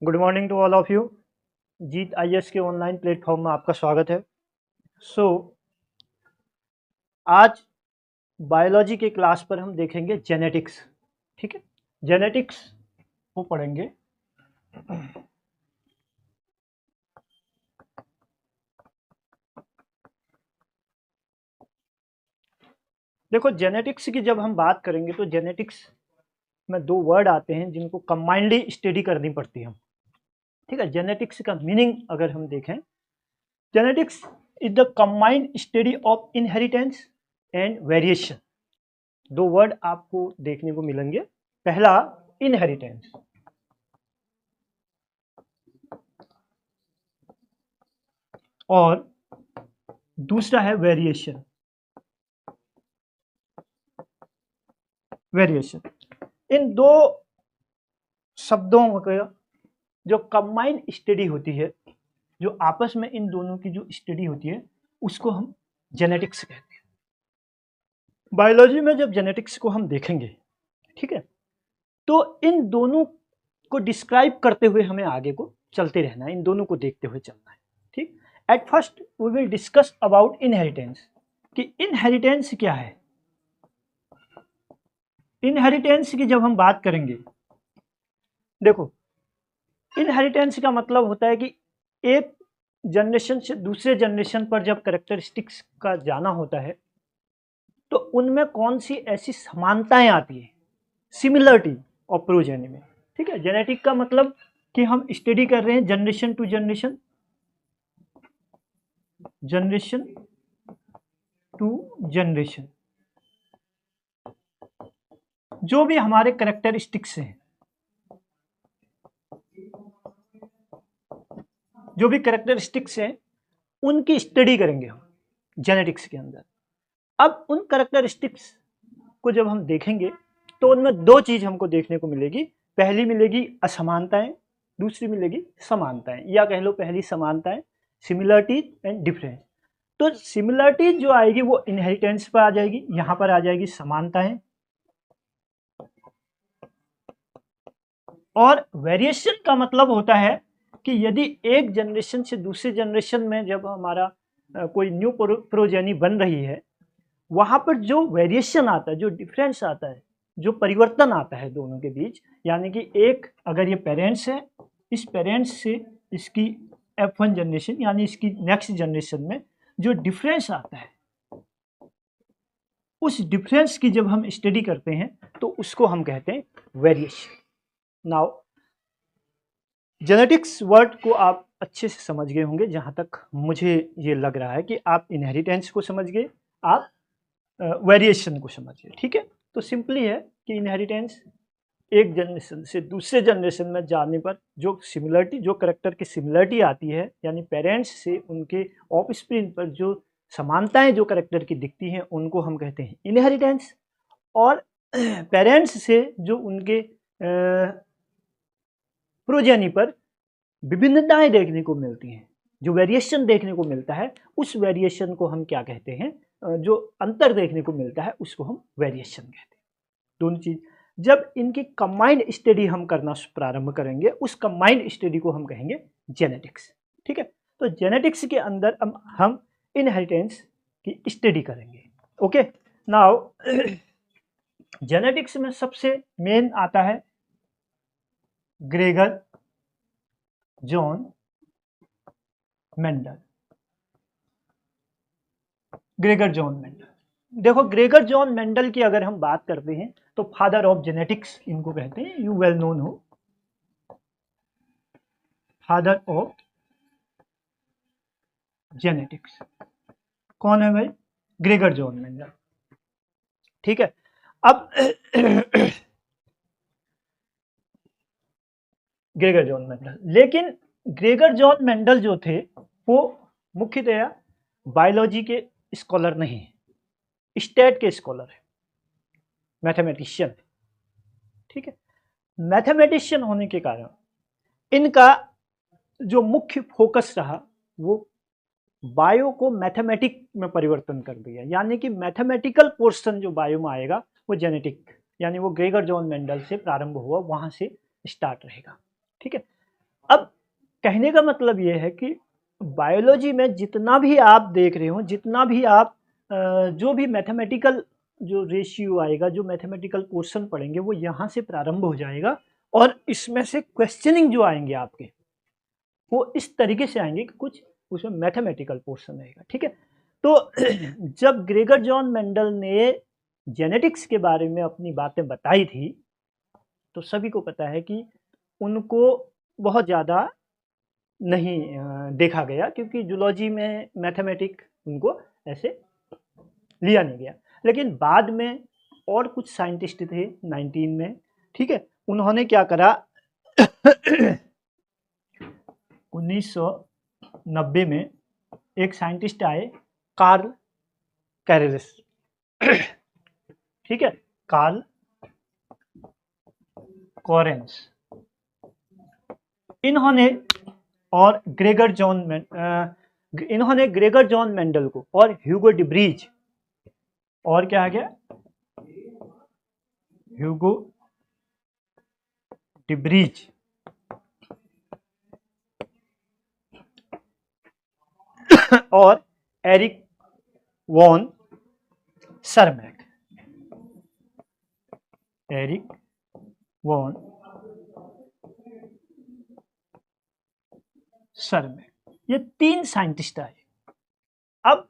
Good morning to all of you. Jeet IAS के online platform में आपका स्वागत है। सो आज बायोलॉजी के क्लास पर हम देखेंगे जेनेटिक्स। ठीक है, जेनेटिक्स को पढ़ेंगे। देखो, जेनेटिक्स की जब हम बात करेंगे तो जेनेटिक्स में दो वर्ड आते हैं जिनको कंबाइंडली स्टडी करनी पड़ती है। ठीक है, जेनेटिक्स का मीनिंग अगर हम देखें, genetics is the combined study of inheritance and variation. दो वर्ड आपको देखने को मिलेंगे। पहला इनहेरिटेंस और दूसरा है वेरिएशन। वेरिएशन, इन दो शब्दों का जो कंबाइंड स्टडी होती है, जो आपस में इन दोनों की जो स्टडी होती है, उसको हम जेनेटिक्स कहते हैं। बायोलॉजी में जब जेनेटिक्स को हम देखेंगे, ठीक है, तो इन दोनों को डिस्क्राइब करते हुए हमें आगे को चलते रहना है, इन दोनों को देखते हुए चलना है। ठीक, at first we will discuss about inheritance कि इनहेरिटेंस क्या है। इनहेरिटेंस की जब हम बात करेंगे, देखो, इनहेरिटेंस का मतलब होता है कि एक जनरेशन से दूसरे जनरेशन पर जब कैरेक्टरिस्टिक्स का जाना होता है तो उनमें कौन सी ऐसी समानताएं आती है, सिमिलरिटी और प्रोजेनी में। ठीक है, जेनेटिक का मतलब कि हम स्टडी कर रहे हैं generation to generation, generation to generation, जो भी हमारे कैरेक्टरिस्टिक्स हैं, जो भी कैरेक्टरिस्टिक्स हैं उनकी स्टडी करेंगे हम जेनेटिक्स के अंदर। अब उन कैरेक्टरिस्टिक्स को जब हम देखेंगे तो उनमें दो चीज हमको देखने को मिलेगी। पहली मिलेगी असमानताएं, दूसरी मिलेगी समानताएं, या कह लो पहली समानताएं सिमिलरिटीज एंड डिफरेंस। तो सिमिलरिटीज जो आएगी वो इनहेरिटेंस पर आ जाएगी, यहां पर आ जाएगी समानताएं, और वेरिएशन का मतलब होता है कि यदि एक जनरेशन से दूसरे जनरेशन में जब हमारा कोई न्यू प्रोजेनी बन रही है, वहां पर जो वेरिएशन आता है, जो डिफरेंस आता है, जो परिवर्तन आता है दोनों के बीच, यानी कि एक अगर ये पेरेंट्स है, इस पेरेंट्स से इसकी F1 जनरेशन यानी इसकी नेक्स्ट जनरेशन में जो डिफरेंस आता है, उस डिफरेंस की जब हम स्टडी करते हैं तो उसको हम कहते हैं वेरिएशन। नाउ जेनेटिक्स वर्ड को आप अच्छे से समझ गए होंगे, जहां तक मुझे ये लग रहा है कि आप इनहेरिटेंस को समझ गए, आप वेरिएशन को समझिए। ठीक है, तो सिंपली है कि इनहेरिटेंस एक जनरेशन से दूसरे जनरेशन में जाने पर जो सिमिलरिटी, जो करेक्टर की सिमिलरिटी आती है, यानी पेरेंट्स से उनके ऑफस्प्रिंग पर जो समानताएं जो करेक्टर की दिखती हैं, उनको हम कहते हैं इनहेरिटेंस। और पेरेंट्स से जो उनके प्रोजेनी पर विभिन्नताएं देखने को मिलती हैं, जो वेरिएशन देखने को मिलता है, उस वेरिएशन को हम क्या कहते हैं, जो अंतर देखने को मिलता है उसको हम वेरिएशन कहते हैं। दोनों चीज जब इनकी कंबाइंड स्टडी हम करना प्रारंभ करेंगे, उस कंबाइंड स्टडी को हम कहेंगे जेनेटिक्स। ठीक है, तो जेनेटिक्स के अंदर हम इनहेरिटेंस की स्टडी करेंगे। ओके, नाउ जेनेटिक्स में सबसे मेन आता है Gregor John Mendel. Gregor John Mendel, देखो, ग्रेगर जॉन मेंडल की अगर हम बात करते हैं तो फादर ऑफ जेनेटिक्स इनको कहते हैं, यू वेल नोन हो, फादर ऑफ जेनेटिक्स कौन है भाई? Gregor John Mendel. ठीक है, अब ग्रेगर जॉन मेंडल, लेकिन ग्रेगर जॉन मेंडल जो थे वो मुख्यतया बायोलॉजी के स्कॉलर नहीं है, स्टेट के स्कॉलर है, मैथमेटिशियन। ठीक है, मैथमेटिशियन होने के कारण इनका जो मुख्य फोकस रहा वो बायो को मैथमेटिक में परिवर्तन कर दिया, यानी कि मैथमेटिकल पोर्शन जो बायो में आएगा वो जेनेटिक, यानी वो ग्रेगर जॉन मेंडल से प्रारंभ हुआ, वहां से स्टार्ट रहेगा। ठीक है, अब कहने का मतलब ये है कि बायोलॉजी में जितना भी आप देख रहे हो, जितना भी आप जो भी मैथमेटिकल जो रेशियो आएगा, जो मैथमेटिकल पोर्शन पढ़ेंगे, वो यहाँ से प्रारंभ हो जाएगा और इसमें से क्वेश्चनिंग जो आएंगे आपके वो इस तरीके से आएंगे कि कुछ उसमें मैथमेटिकल पोर्शन आएगा। ठीक है, तो जब ग्रेगर जॉन मेंडल ने जेनेटिक्स के बारे में अपनी बातें बताई थी तो सभी को पता है कि उनको बहुत ज़्यादा नहीं देखा गया, क्योंकि जूलॉजी में मैथमेटिक उनको ऐसे लिया नहीं गया। लेकिन बाद में और कुछ साइंटिस्ट थे 19 में, ठीक है, उन्होंने क्या करा 1990 में एक साइंटिस्ट आए, कार्ल कैरेलिस, ठीक है, कार्ल कोरेंस, इन्होंने और इन्होंने ग्रेगर जॉन मेंडल को और ह्यूगो डिब्रीज और क्या आ गया ह्यूगो डिब्रीज और एरिक वॉन सरमैक, एरिक वॉन सरमैक, ये 3 साइंटिस्ट आए। अब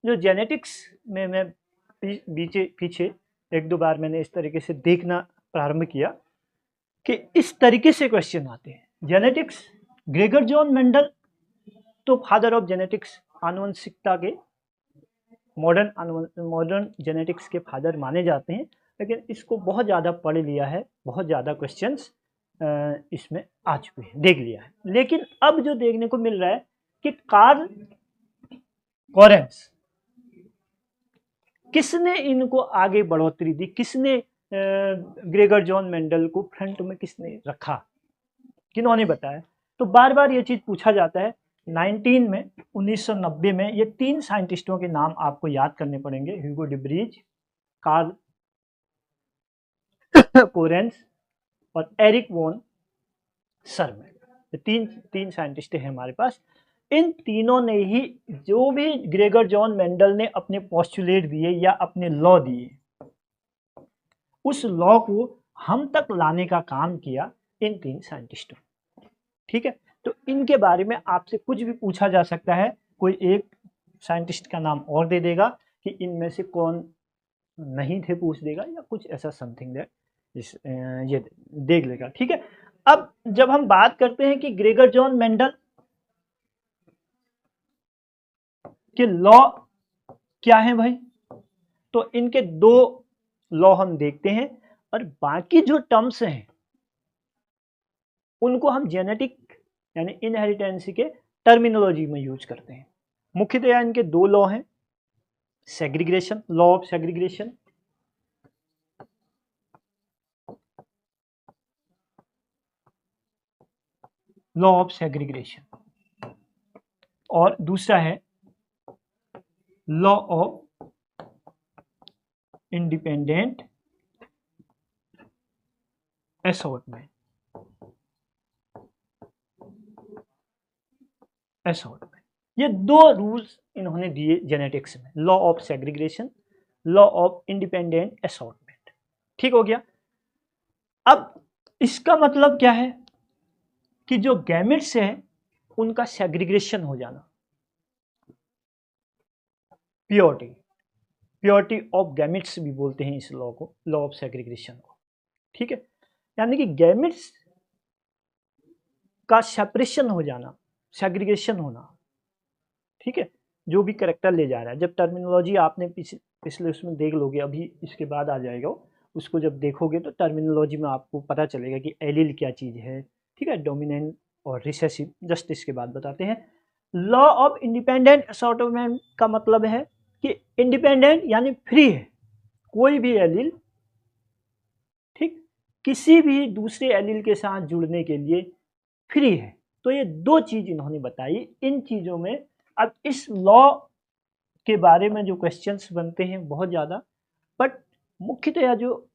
जो जेनेटिक्स में मैं पीछे 1-2 बार मैंने इस तरीके से देखना प्रारंभ किया कि इस तरीके से क्वेश्चन आते हैं। जेनेटिक्स, ग्रेगर जॉन मेंडल तो फादर ऑफ जेनेटिक्स, आनुवंशिकता के मॉडर्न जेनेटिक्स के फादर माने जाते हैं, लेकिन इसको बहुत ज़्यादा पढ़ लिया है, बहुत ज़्यादा क्वेश्चंस इसमें आ चुके हैं, देख लिया है। लेकिन अब जो देखने को मिल रहा है कि कार्ल कोरेंस, किसने इनको आगे बढ़ोतरी दी, किसने ग्रेगर जॉन मेंडल को फ्रंट में किसने रखा, किन्होंने बताया? तो बार बार ये चीज़ पूछा जाता है। 1990 में ये 3 साइंटिस्टों के नाम आपको याद करने पड़ेंगे, ह्यूगो डिब्रीज, कार्ल कोरेंस और एरिक वॉन सरमैक, ये तीन साइंटिस्ट हैं हमारे पास। इन तीनों ने ही जो भी ग्रेगर जॉन मेंडल ने अपने पोस्टुलेट दिए या अपने लॉ दिए, उस लॉ को हम तक लाने का काम किया इन 3 साइंटिस्टों। ठीक है, तो इनके बारे में आपसे कुछ भी पूछा जा सकता है, कोई एक साइंटिस्ट का नाम और दे देगा कि इनमें से कौन नहीं थे पूछ देगा, या कुछ ऐसा समथिंग दैट ये देख लेगा। ठीक है, अब जब हम बात करते हैं कि ग्रेगर जॉन मेंडल के लॉ क्या है भाई, तो इनके 2 लॉ हम देखते हैं और बाकी जो टर्म्स हैं उनको हम जेनेटिक यानी इनहेरिटेंसी के टर्मिनोलॉजी में यूज करते हैं। मुख्यतया इनके 2 लॉ हैं, segregation, law of segregation, law of segregation, और दूसरा है लॉ ऑफ इंडिपेंडेंट असॉर्टमेंट। ये 2 रूल्स इन्होंने दिए जेनेटिक्स में, law of segregation, law of independent assortment. ठीक हो गया। अब इसका मतलब क्या है कि जो गैमेट्स है उनका सेग्रीगेशन हो जाना, प्योरिटी ऑफ गैमेट्स भी बोलते हैं इस लॉ को, लॉ ऑफ सेग्रीगेशन को। ठीक है, यानी कि गैमेट्स का सेपरेशन हो जाना, सेग्रीगेशन होना। ठीक है, जो भी करेक्टर ले जा रहा है, जब टर्मिनोलॉजी आपने पिछले उसमें देख लोगे, अभी इसके बाद आ जाएगा उसको जब देखोगे तो टर्मिनोलॉजी में आपको पता चलेगा कि एलील क्या चीज़ है। ठीक है, डोमिनेंट और रिसेसिव, जस्ट इसके बाद बताते हैं। लॉ ऑफ इंडिपेंडेंट असॉर्टमेंट का मतलब है कि इंडिपेंडेंट यानी फ्री है, कोई भी एलील, ठीक, किसी भी दूसरे एलील के साथ जुड़ने के लिए फ्री है। तो ये 2 चीज़ इन्होंने बताई। इन चीज़ों में अब इस लॉ के बारे में जो क्वेश्चंस बनते हैं बहुत ज़्यादा, बट मुख्यतया जो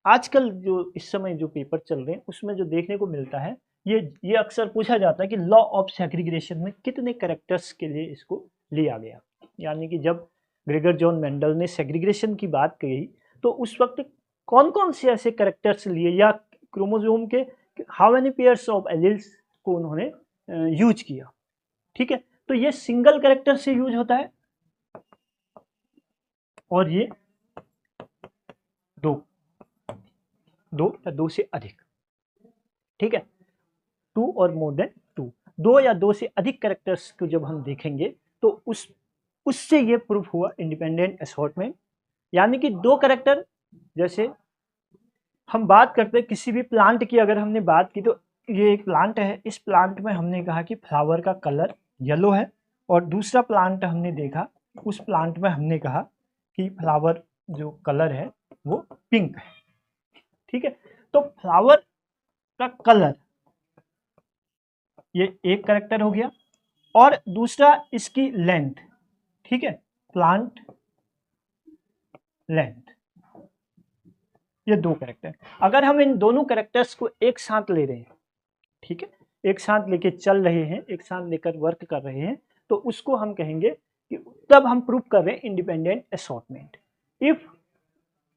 आजकल जो इस समय जो पेपर चल रहे हैं उसमें जो देखने को मिलता है ये अक्सर पूछा जाता है कि लॉ ऑफ सेग्रीगेशन में कितने कैरेक्टर्स के लिए इसको लिया गया। यानी कि जब ग्रेगर जॉन मेंडल ने सेग्रीगेशन की बात कही तो उस वक्त कौन कौन से ऐसे कैरेक्टर्स लिए, या क्रोमोसोम के how many pairs of alleles को उन्होंने यूज किया। ठीक है, तो ये सिंगल कैरेक्टर से यूज होता है और ये दो या दो से अधिक। ठीक है, 2 और मोर देन 2, 2 या 2 से अधिक कैरेक्टर्स को जब हम देखेंगे तो उससे ये प्रूफ हुआ इंडिपेंडेंट असॉर्टमेंट। यानी कि 2 कैरेक्टर, जैसे हम बात करते हैं किसी भी प्लांट की, अगर हमने बात की तो ये एक प्लांट है, इस प्लांट में हमने कहा कि फ्लावर का कलर येलो है, और दूसरा प्लांट हमने देखा, उस प्लांट में हमने कहा कि फ्लावर जो कलर है वो पिंक है। ठीक है, तो फ्लावर का कलर ये एक कैरेक्टर हो गया, और दूसरा इसकी लेंथ। ठीक है, प्लांट लेंथ, ये 2 कैरेक्टर। अगर हम इन दोनों कैरेक्टर्स को एक साथ ले रहे हैं, ठीक है, एक साथ लेके चल रहे हैं, एक साथ लेकर वर्क कर रहे हैं, तो उसको हम कहेंगे कि तब हम प्रूव कर रहे हैं independent assortment. If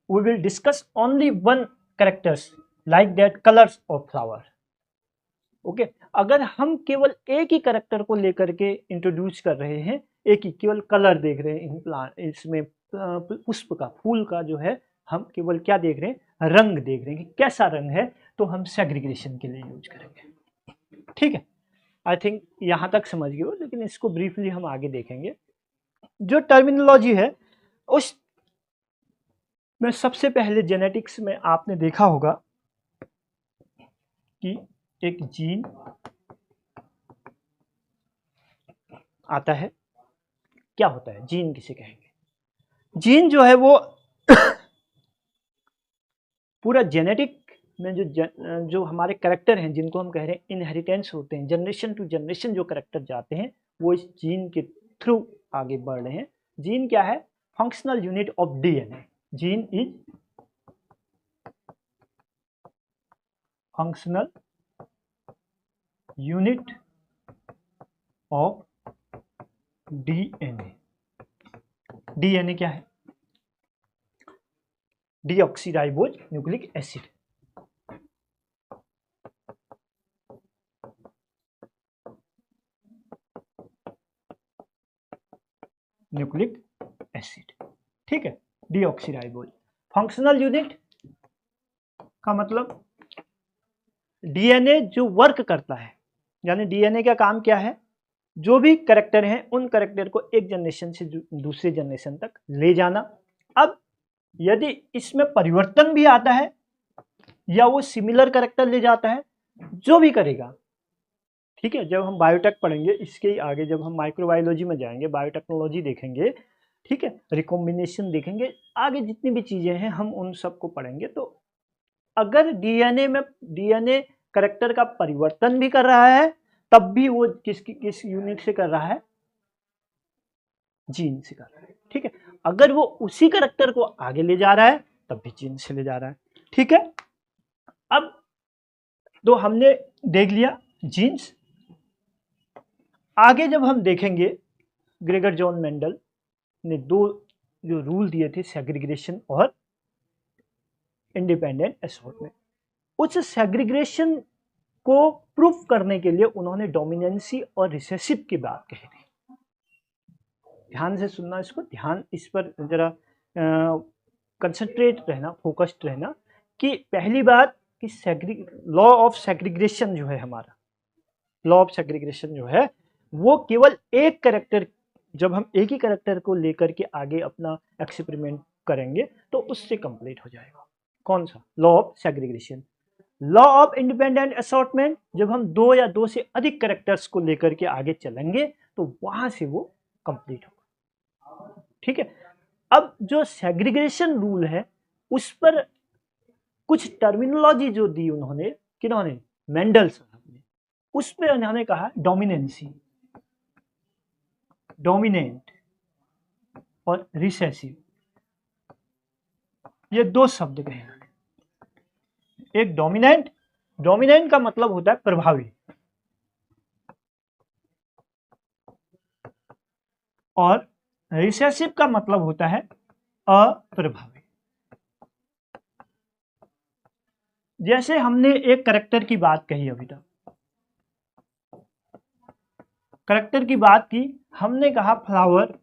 we will discuss only one characters like that colours of flower, okay, अगर हम केवल एक ही कैरेक्टर को लेकर के इंट्रोड्यूस कर रहे हैं, एक ही केवल कलर देख रहे हैं इन प्लांट, इसमें पुष्प का, फूल का जो है, हम केवल क्या देख रहे हैं, रंग देख रहे हैं कि कैसा रंग है, तो हम सेग्रीगेशन के लिए यूज करेंगे। ठीक है, आई थिंक यहां तक समझ गए हो, लेकिन इसको ब्रीफली हम आगे देखेंगे। जो टर्मिनोलॉजी है उस में सबसे पहले जेनेटिक्स में आपने देखा होगा कि एक जीन आता है। क्या होता है जीन, किसे कहेंगे? जीन जो है वो पूरा जेनेटिक में जो हमारे कैरेक्टर हैं, जिनको हम कह रहे हैं इनहेरिटेंस होते हैं, जनरेशन टू जनरेशन जो कैरेक्टर जाते हैं, वो इस जीन के थ्रू आगे बढ़ रहे हैं। जीन क्या है? Functional unit of DNA. Gene is functional unit of DNA. DNA क्या है? Deoxyribose nucleic acid. Nucleic acid, ठीक है, डीऑक्सीराइबोज। फंक्शनल यूनिट का मतलब डीएनए जो वर्क करता है, यानी डीएनए का काम क्या है? जो भी कैरेक्टर हैं उन कैरेक्टर को एक जनरेशन से दूसरे जनरेशन तक ले जाना। अब यदि इसमें परिवर्तन भी आता है या वो सिमिलर कैरेक्टर ले जाता है, जो भी करेगा, ठीक है, जब हम बायोटेक पढ़ेंगे, इसके आगे जब हम माइक्रोबायोलॉजी में जाएंगे, बायोटेक्नोलॉजी देखेंगे, ठीक है, रिकॉम्बिनेशन देखेंगे, आगे जितनी भी चीजें हैं हम उन सबको पढ़ेंगे। तो अगर डीएनए कैरेक्टर का परिवर्तन भी कर रहा है, तब भी वो किस यूनिट से कर रहा है? जीन से कर रहा है। ठीक है, अगर वो उसी कैरेक्टर को आगे ले जा रहा है, तब भी जीन से ले जा रहा है। ठीक है, अब तो हमने देख लिया जीन्स। आगे जब हम देखेंगे, ग्रेगर जॉन मेंडल ने 2 जो रूल दिए थे, सेग्रीगेशन और इंडिपेंडेंट असॉर्टमेंट। उस सेग्रीगेशन को प्रूफ करने के लिए उन्होंने डोमिनेंसी और रिसेसिव की बात कही थी। ध्यान से सुनना, इसको ध्यान, इस पर जरा कंसंट्रेट रहना, फोकस्ड रहना, कि पहली बात कि लॉ ऑफ सेग्रीगेशन जो है, हमारा लॉ ऑफ सेग्रीगेशन जो है वो केवल एक कैरेक्टर, जब हम एक ही कैरेक्टर को लेकर के आगे अपना एक्सपेरिमेंट करेंगे तो उससे कंप्लीट हो जाएगा। कौन सा? Law of segregation. Law of independent assortment, जब हम 2 या 2 से अधिक कैरेक्टर्स को लेकर के आगे चलेंगे तो वहां से वो कंप्लीट होगा। ठीक है, अब जो सेग्रीगेशन रूल है उस पर कुछ टर्मिनोलॉजी जो दी उन्होंने, किन्होंने? मेंडल साहब ने। उस पर उन्होंने कहा डोमिनेंसी, डोमिनेंट और रिसेसिव, ये 2 शब्द कहे। एक डोमिनेंट डोमिनेंट का मतलब होता है प्रभावी, और रिसेसिव का मतलब होता है अप्रभावी। जैसे हमने एक कैरेक्टर की बात कही अभी तक, कैरेक्टर की बात की, हमने कहा फ्लावर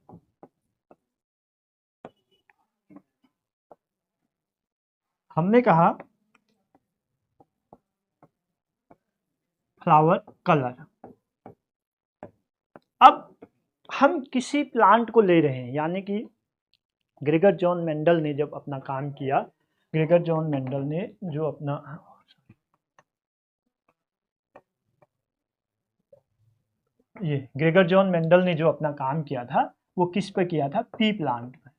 फ्लावर कलर। अब हम किसी प्लांट को ले रहे हैं, यानी कि ग्रेगर जॉन मेंडल ने जब अपना काम किया, ग्रेगर जॉन मेंडल ने जो अपना ग्रेगर जॉन मेंडल ने जो अपना काम किया था वो किस पे किया था? पी प्लांट पे।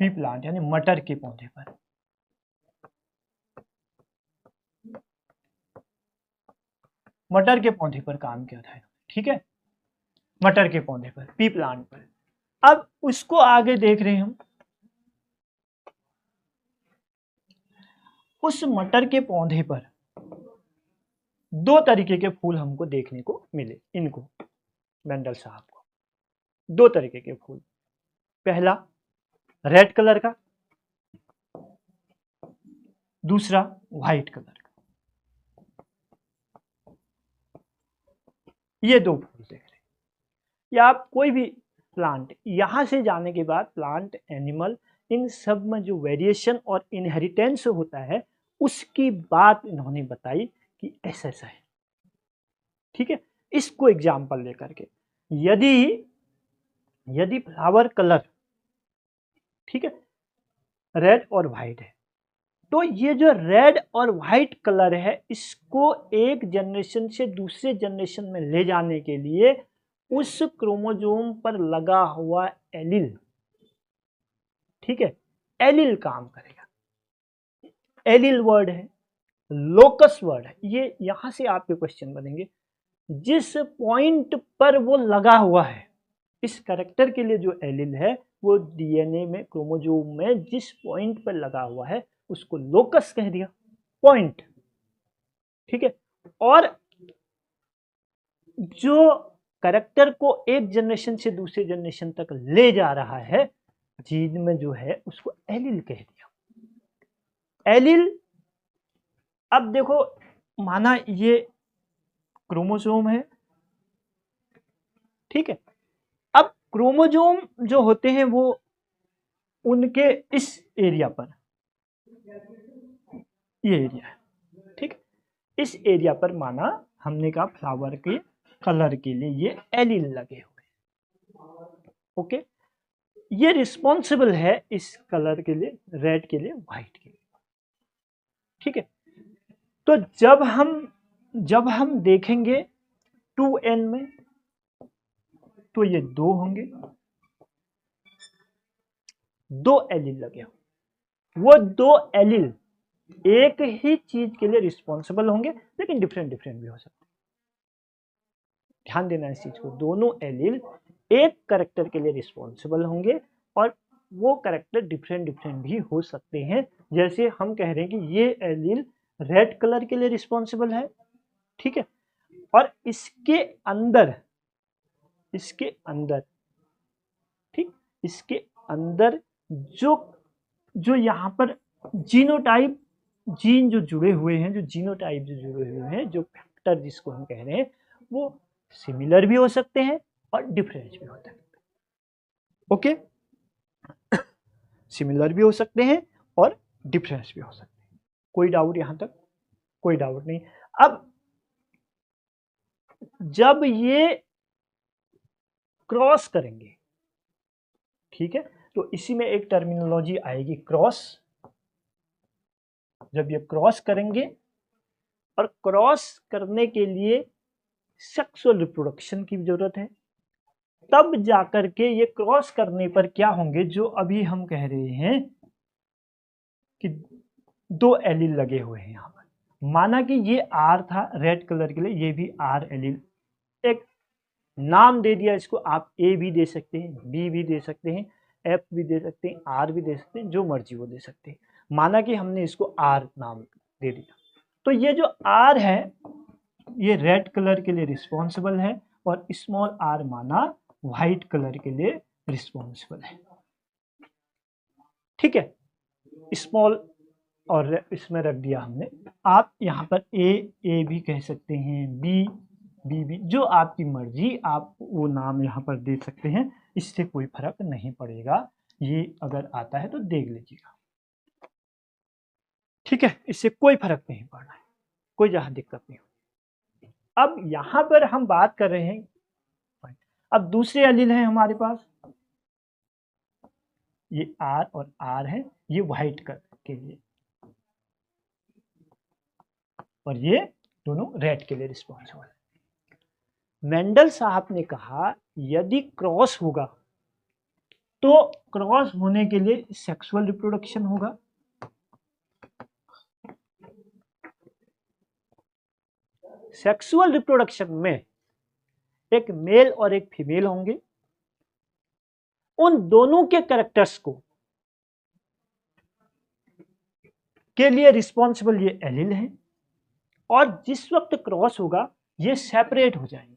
पी प्लांट यानी मटर के पौधे पर। मटर के पौधे पर काम किया था, ठीक है, मटर के पौधे पर, पी प्लांट पर। अब उसको आगे देख रहे हैं हम, उस मटर के पौधे पर दो तरीके के फूल हमको देखने को मिले, इनको मेंडल साहब को दो तरीके के फूल। पहला रेड कलर का, दूसरा व्हाइट कलर का। ये दो फूल देख रहे हैं, या आप कोई भी प्लांट, यहां से जाने के बाद प्लांट, एनिमल, इन सब में जो वेरिएशन और इनहेरिटेंस होता है उसकी बात इन्होंने बताई कि ऐसा ऐसा है, ठीक है। इसको एग्जाम्पल लेकर के, यदि फ्लावर कलर, ठीक है, रेड और व्हाइट है, तो ये जो रेड और व्हाइट कलर है इसको एक जनरेशन से दूसरे जनरेशन में ले जाने के लिए उस क्रोमोसोम पर लगा हुआ एलील, ठीक है, एलील काम करेगा। एलील वर्ड है, लोकस वर्ड है, ये यहां से आपके क्वेश्चन बनेंगे। जिस पॉइंट पर वो लगा हुआ है, इस कैरेक्टर के लिए जो एलील है वो डीएनए में, क्रोमोसोम में जिस पॉइंट पर लगा हुआ है उसको लोकस कह दिया, पॉइंट, ठीक है। और जो कैरेक्टर को एक जनरेशन से दूसरे जनरेशन तक ले जा रहा है जीन में जो है उसको एलील कह दिया। एलील, अब देखो, माना ये क्रोमोसोम है, ठीक है। अब क्रोमोसोम जो होते हैं वो उनके इस एरिया पर, ये एरिया है, ठीक, इस एरिया पर माना हमने कहा फ्लावर के कलर के लिए ये एलील लगे हुए, ओके। ये रिस्पॉन्सिबल है इस कलर के लिए, रेड के लिए, व्हाइट के लिए, ठीक है। तो जब हम देखेंगे 2n में तो ये दो होंगे, दो एलील लगे होंगे। वो दो एलील एक ही चीज के लिए रिस्पॉन्सिबल होंगे लेकिन डिफरेंट डिफरेंट भी हो सकते हैं। ध्यान देना इस चीज को, दोनों एलील एक कैरेक्टर के लिए रिस्पॉन्सिबल होंगे और वो कैरेक्टर डिफरेंट डिफरेंट भी हो सकते हैं। जैसे हम कह रहे हैं कि ये एलील रेड कलर के लिए रिस्पॉन्सिबल है, ठीक है, और इसके अंदर ठीक, इसके अंदर जो जो यहाँ पर जीनोटाइप, जीन जो जुड़े हुए हैं, जो जीनोटाइप जो जुड़े हुए हैं, जो फैक्टर जिसको हम कह रहे हैं, वो सिमिलर भी हो सकते हैं और डिफरेंस भी हो सकते हैं, ओके। सिमिलर भी हो सकते हैं और डिफरेंस भी हो सकते हैं। कोई डाउट यहां तक? कोई डाउट नहीं। अब जब ये क्रॉस करेंगे, ठीक है, तो इसी में एक टर्मिनोलॉजी आएगी क्रॉस। जब ये क्रॉस करेंगे, और क्रॉस करने के लिए सेक्सुअल रिप्रोडक्शन की जरूरत है, तब जाकर के ये क्रॉस करने पर क्या होंगे, जो अभी हम कह रहे हैं कि दो एलील लगे हुए हैं यहां पर। माना कि ये आर था रेड कलर के लिए, ये भी आर एलील, एक नाम दे दिया इसको, आप ए भी दे सकते हैं, बी भी दे सकते हैं, एफ भी दे सकते हैं, आर भी दे सकते हैं, जो मर्जी वो दे सकते हैं। माना कि हमने इसको आर नाम दे दिया, तो ये जो आर है ये रेड कलर के लिए रिस्पॉन्सिबल है और स्मॉल आर माना व्हाइट कलर के लिए रिस्पॉन्सिबल है। ठीक है, स्मॉल और इसमें रख दिया हमने। आप यहाँ पर ए भी कह सकते हैं, बी भी, जो आपकी मर्जी, आप वो नाम यहाँ पर दे सकते हैं, इससे कोई फर्क नहीं पड़ेगा। ये अगर आता है तो देख लीजिएगा। ठीक है, इससे कोई फर्क नहीं पड़ना है, कोई जहां दिक्कत नहीं होगी। अब यहां पर हम बात कर रहे हैं, अब दूसरे एलील हैं हमारे पास, ये आर और आर है, ये व्हाइट कलर के लिए और ये दोनों रेड के लिए रिस्पॉन्सिबल है। मेंडल साहब ने कहा यदि क्रॉस होगा तो क्रॉस होने के लिए सेक्सुअल रिप्रोडक्शन होगा, सेक्सुअल रिप्रोडक्शन में एक मेल और एक फीमेल होंगे, उन दोनों के कैरेक्टर्स को के लिए रिस्पॉन्सिबल ये एलील हैं, और जिस वक्त क्रॉस होगा ये सेपरेट हो जाएंगे।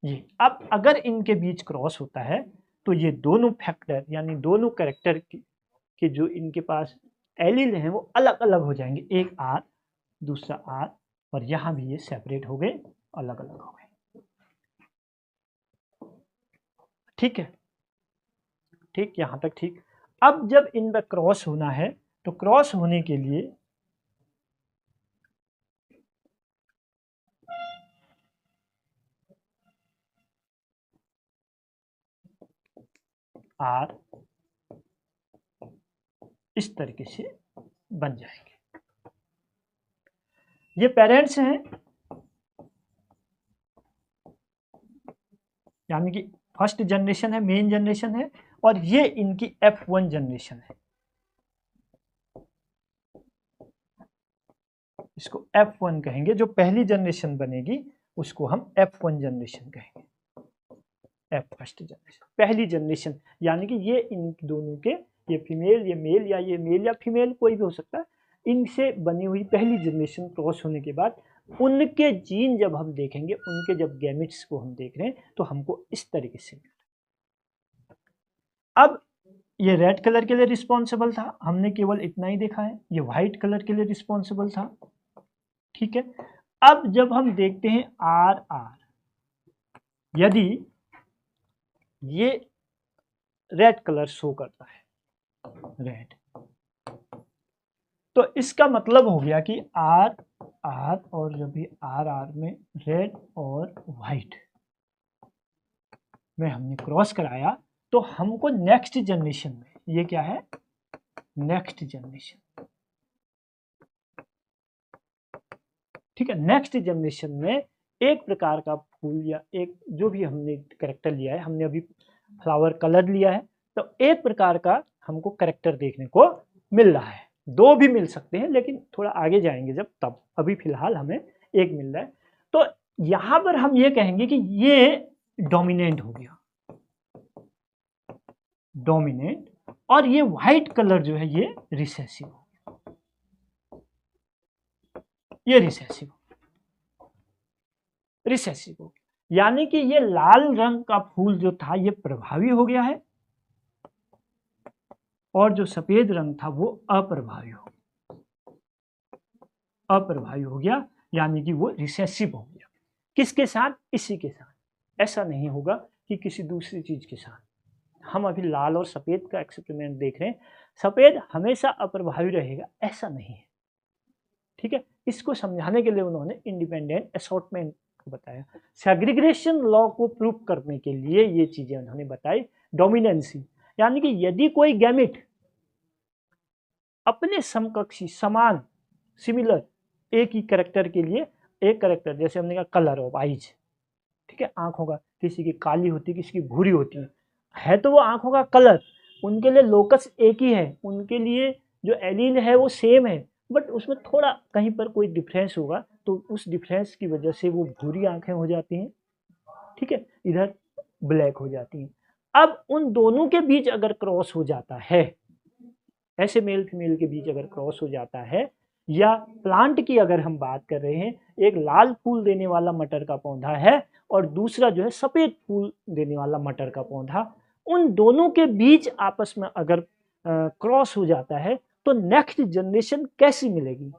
ये अब अगर इनके बीच क्रॉस होता है तो ये दोनों फैक्टर यानी दोनों कैरेक्टर के जो इनके पास एलील हैं वो अलग अलग हो जाएंगे, एक आर दूसरा आर, और यहां भी ये सेपरेट हो गए, अलग अलग हो गए। ठीक है, ठीक, यहां तक ठीक। अब जब इनका क्रॉस होना है तो क्रॉस होने के लिए आर इस तरीके से बन जाएंगे। ये पेरेंट्स हैं, यानी कि फर्स्ट जनरेशन है, मेन जनरेशन है, और ये इनकी F1 जनरेशन है। इसको F1 कहेंगे, जो पहली जनरेशन बनेगी उसको हम F1 जनरेशन कहेंगे। F फर्स्ट जनरेशन, पहली जनरेशन, यानी कि ये इन दोनों के, ये फीमेल ये मेल, या ये मेल या फीमेल कोई भी हो सकता है, इनसे बनी हुई पहली जनरेशन क्रॉस होने के बाद उनके जीन जब हम देखेंगे, उनके जब गैमेट्स को हम देख रहे हैं तो हमको इस तरीके से मिल रहा है। अब ये रेड कलर के लिए रिस्पॉन्सिबल था, हमने केवल इतना ही देखा है, ये व्हाइट कलर के लिए रिस्पॉन्सिबल था। ठीक है, अब जब हम देखते हैं आर आर, यदि ये रेड कलर शो करता है, रेड, तो इसका मतलब हो गया कि आर आर, और जब भी आर आर में रेड और व्हाइट में हमने क्रॉस कराया तो हमको नेक्स्ट जनरेशन में, ये क्या है, नेक्स्ट जनरेशन, ठीक है, नेक्स्ट जनरेशन में एक प्रकार का फूल या एक जो भी हमने कैरेक्टर लिया है, हमने अभी फ्लावर कलर लिया है, तो एक प्रकार का हमको कैरेक्टर देखने को मिल रहा है। दो भी मिल सकते हैं लेकिन थोड़ा आगे जाएंगे जब, तब, अभी फिलहाल हमें एक मिल रहा है। तो यहां पर हम ये कहेंगे कि ये डोमिनेंट हो गया, डोमिनेंट, और ये व्हाइट कलर जो है ये रिसेसिव हो गया, ये रिसेसिव हो गया, यानी कि ये लाल रंग का फूल जो था ये प्रभावी हो गया है और जो सफेद रंग था वो अप्रभावी हो गया, यानी कि वो रिसेसिव हो गया। किसके साथ, इसी के साथ। ऐसा नहीं होगा कि किसी दूसरी चीज के साथ। हम अभी लाल और सफेद का एक्सपेरिमेंट देख रहे हैं, सफेद हमेशा अप्रभावी रहेगा ऐसा नहीं है। ठीक है, इसको समझाने के लिए उन्होंने इंडिपेंडेंट असॉर्टमेंट को बताया। सेग्रीगेशन लॉ को प्रूव करने के लिए ये चीजें उन्होंने बताई। डोमिनेंसी, यानी कि यदि कोई गैमेट अपने समकक्षी, समान, सिमिलर एक ही कैरेक्टर के लिए, एक कैरेक्टर, जैसे हमने कहा कलर ऑफ आईज, ठीक है, आंखों का, किसी की काली होती है, किसी की भूरी होती है तो वो आंखों का कलर, उनके लिए लोकस एक ही है, उनके लिए जो एलील है वो सेम है, बट उसमें थोड़ा कहीं पर कोई डिफरेंस होगा तो उस डिफरेंस की वजह से वो भूरी आंखें हो जाती हैं, ठीक है, इधर ब्लैक हो जाती हैं। अब उन दोनों के बीच अगर क्रॉस हो जाता है, ऐसे मेल फीमेल के बीच अगर क्रॉस हो जाता है, या प्लांट की अगर हम बात कर रहे हैं, एक लाल फूल देने वाला मटर का पौधा है और दूसरा जो है सफेद फूल देने वाला मटर का पौधा, उन दोनों के बीच आपस में अगर क्रॉस हो जाता है तो नेक्स्ट जनरेशन कैसी मिलेगी?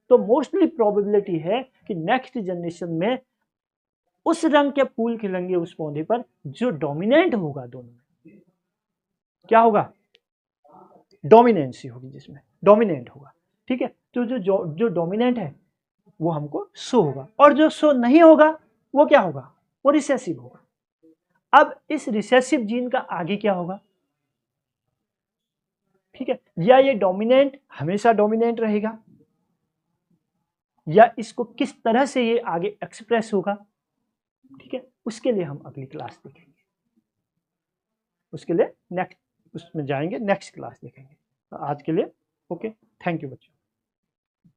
तो मोस्टली प्रोबेबिलिटी है कि नेक्स्ट जनरेशन में उस रंग के फूल खिलेंगे उस पौधे पर जो डोमिनेंट होगा। दोनों में क्या होगा? डोमिनेंसी होगी, जिसमें डोमिनेंट होगा। ठीक है, तो जो डोमिनेंट है वो हमको शो होगा, और जो शो नहीं होगा वो क्या होगा? वो रिसेसिव होगा। अब इस रिसेसिव जीन का आगे क्या होगा? ठीक है, या ये डोमिनेंट हमेशा डोमिनेंट रहेगा, या इसको किस तरह से ये आगे एक्सप्रेस होगा, ठीक है, उसके लिए हम अगली क्लास देखेंगे। उसके लिए नेक्स्ट उसमें जाएंगे, नेक्स्ट क्लास देखेंगे। तो आज के लिए ओके, थैंक यू बच्चों।